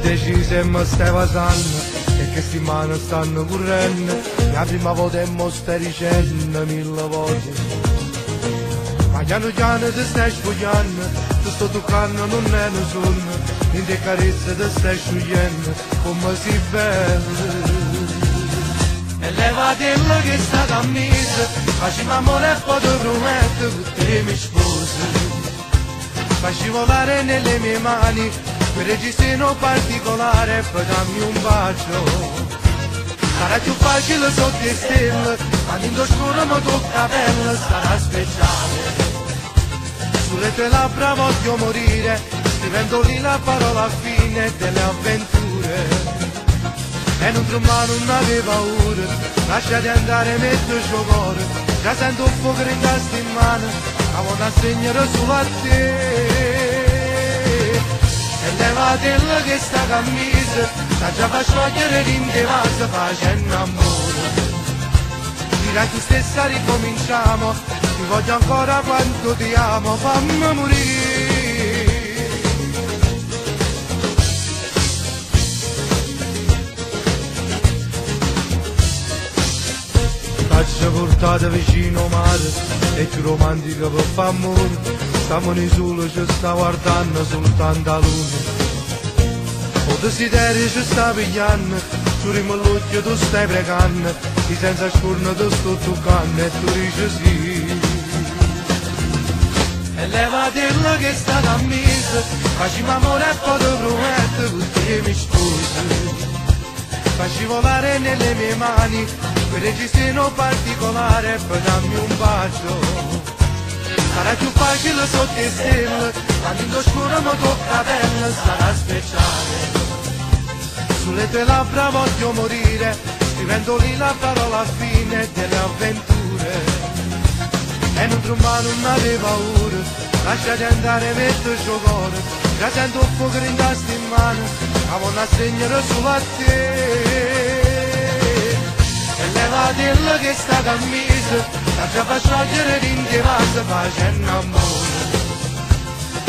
decise e mi stai passando e che sti mani stanno correndo. La prima volta e mo stai dicendo 1000 volte, ma piano piano ti stai spogliando, ti sto toccando non è un sonno, in te carezze ti stai sciogliendo come si bello. E levatelo che sta camisa, facciamo amore e poi ti prometto che te mi sposi. Facci volare nelle mie mani quel registro particolare e poi dammi un bacio. Sarà più facile sotto le stelle, quando in scuro mi tocca pelle, sarà speciale. Sulle tue labbra voglio morire, scrivendo lì la parola fine delle avventure. E non tromano non aveva paura, lasciati andare, metto il suo cuore, già sento un fuoco in testa in mano, ma vuoi assegnare solo a te. E levatelo che sta camisa, sta già fa sciogliere l'intevasa facendo amore. Dirai tu stessa ricominciamo, ti voglio ancora quanto ti amo, fammi morire. Faccia portata vicino al mare, è più romantica per fare amore. Stiamo in solo, ci sta guardando soltanto la luna. O desiderio ci sta pigliando, giuriamo l'occhio tu stai pregando, di senza scorno tu sto toccando e tu dici sì. E levatelo che sta camisa, facciamo amore e poi ti prometto che mi sposi. Facci volare nelle mie mani quel registro particolare e poi dammi un bacio. Sarà più facile sotto le stelle, quando in scuro mi tocca pelle, sarà speciale. Sulle tue labbra voglio morire, scrivendo lì la parola fine delle avventure. E non trombare non aveva paura, lasciati andare, metto il suo cuore, già sento un fuoco in testa in mano, ma vuoi assegnare solo a te. E levatelo che sta camisa, sta già fa sciogliere l'intevasa facendo amore.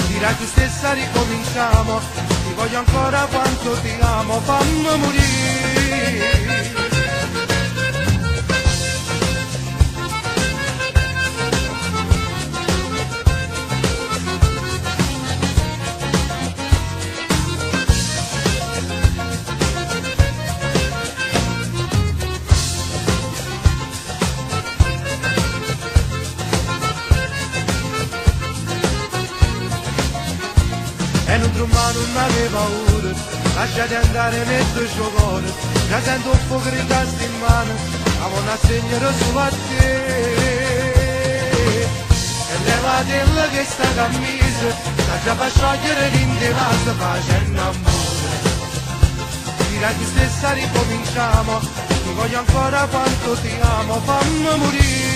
Dirai tu stessa ricominciamo, ti voglio ancora quanto ti amo, fammi morire. E non trombare non aveva paura, lasciati andare, metto il suo cuore, già sento un fuoco in testa in mano, ma vuoi assegnare solo a te. E levatelo che sta camisa, sta già fa sciogliere l'intevasa facendo amore. Dirai tu stessa ricominciamo, ti voglio ancora quanto ti amo, fammi morire.